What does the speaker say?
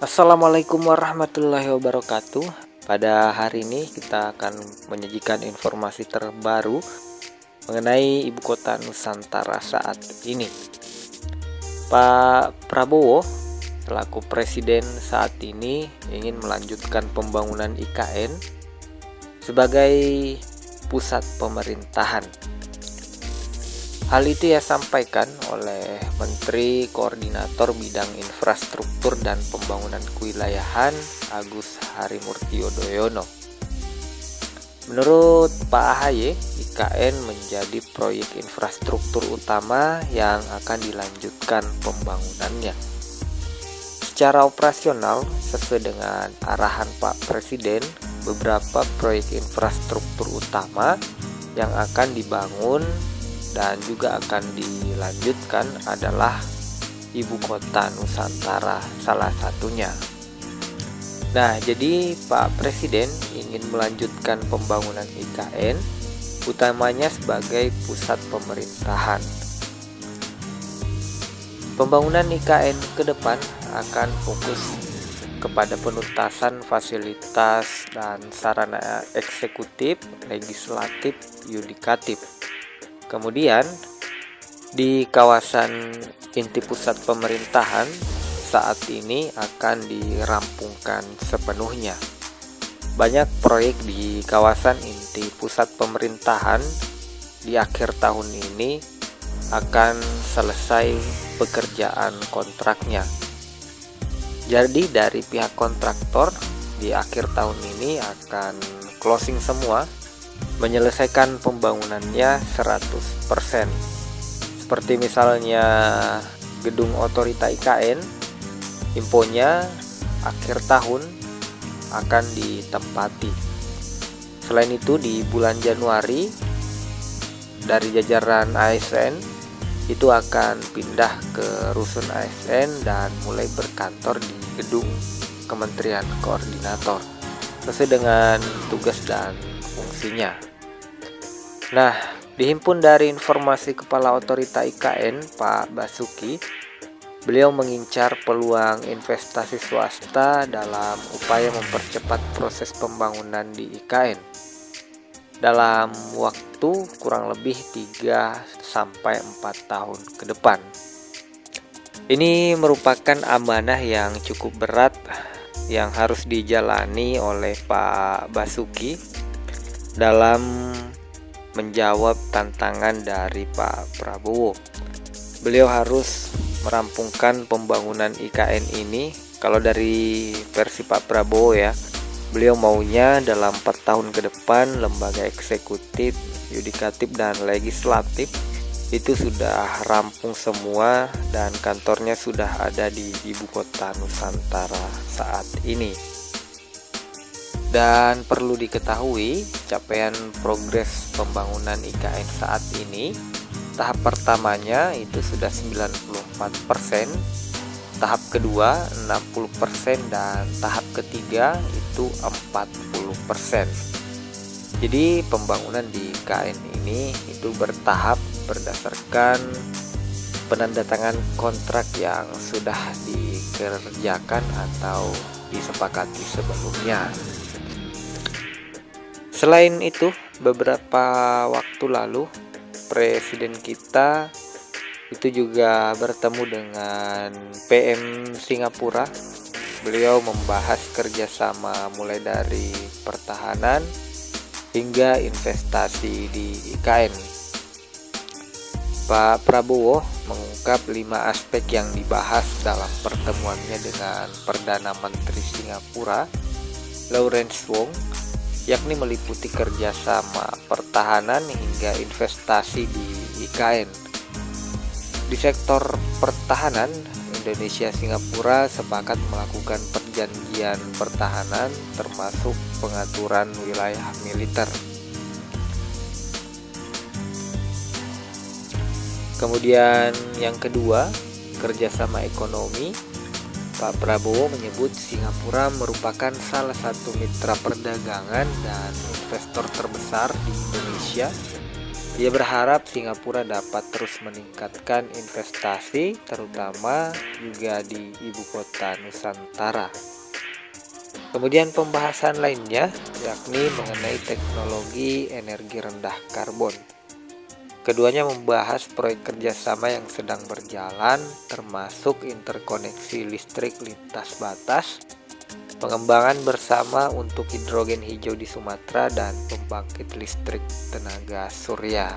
Assalamualaikum warahmatullahi wabarakatuh. Pada hari ini kita akan menyajikan informasi terbaru mengenai ibu kota Nusantara saat ini. Pak Prabowo selaku presiden saat ini ingin melanjutkan pembangunan IKN sebagai pusat pemerintahan. Hal itu ia sampaikan oleh Menteri Koordinator Bidang Infrastruktur dan Pembangunan Kewilayahan Agus Harimurti Yudhoyono. Menurut Pak AHY, IKN menjadi proyek infrastruktur utama yang akan dilanjutkan pembangunannya. Secara operasional, sesuai dengan arahan Pak Presiden, beberapa proyek infrastruktur utama yang akan dibangun dan juga akan dilanjutkan adalah ibu kota Nusantara salah satunya. Nah, jadi Pak Presiden ingin melanjutkan pembangunan IKN utamanya sebagai pusat pemerintahan. Pembangunan IKN ke depan akan fokus kepada penuntasan fasilitas dan sarana eksekutif, legislatif, yudikatif. Kemudian di kawasan inti pusat pemerintahan saat ini akan dirampungkan sepenuhnya. Banyak proyek di kawasan inti pusat pemerintahan di akhir tahun ini akan selesai pekerjaan kontraknya. Jadi dari pihak kontraktor di akhir tahun ini akan closing semua, menyelesaikan pembangunannya 100%. Seperti misalnya gedung otorita IKN, infonya akhir tahun akan ditempati. Selain itu di bulan Januari dari jajaran ASN itu akan pindah ke rusun ASN dan mulai berkantor di gedung Kementerian Koordinator sesuai dengan tugas dan fungsinya. Nah, dihimpun dari informasi Kepala Otorita IKN, Pak Basuki, beliau mengincar peluang investasi swasta dalam upaya mempercepat proses pembangunan di IKN dalam waktu kurang lebih 3-4 tahun ke depan. Ini merupakan amanah yang cukup berat yang harus dijalani oleh Pak Basuki dalam menjawab tantangan dari Pak Prabowo. Beliau harus merampungkan pembangunan IKN ini. Kalau dari versi Pak Prabowo ya, beliau maunya dalam 4 tahun ke depan lembaga eksekutif, yudikatif, dan legislatif itu sudah rampung semua dan kantornya sudah ada di ibu kota Nusantara saat ini. Dan perlu diketahui, capaian progres pembangunan IKN saat ini, tahap pertamanya itu sudah 94%, tahap kedua 60%, dan tahap ketiga itu 40%. Jadi pembangunan di IKN ini itu bertahap berdasarkan penandatangan kontrak yang sudah dikerjakan atau disepakati sebelumnya. Selain itu, beberapa waktu lalu presiden kita itu juga bertemu dengan PM Singapura. Beliau membahas kerjasama mulai dari pertahanan hingga investasi di IKN. Pak Prabowo mengungkap 5 aspek yang dibahas dalam pertemuannya dengan Perdana Menteri Singapura, Lawrence Wong, yakni meliputi kerjasama pertahanan hingga investasi di IKN. Di sektor pertahanan, Indonesia-Singapura sepakat melakukan perjanjian pertahanan termasuk pengaturan wilayah militer. Kemudian yang kedua, kerjasama ekonomi. Pak Prabowo menyebut Singapura merupakan salah satu mitra perdagangan dan investor terbesar di Indonesia Ia berharap Singapura dapat terus meningkatkan investasi, terutama juga di ibu kota Nusantara. Kemudian pembahasan lainnya yakni mengenai teknologi energi rendah karbon. Keduanya membahas proyek kerjasama yang sedang berjalan, termasuk interkoneksi listrik lintas batas, pengembangan bersama untuk hidrogen hijau di Sumatera, dan pembangkit listrik tenaga surya.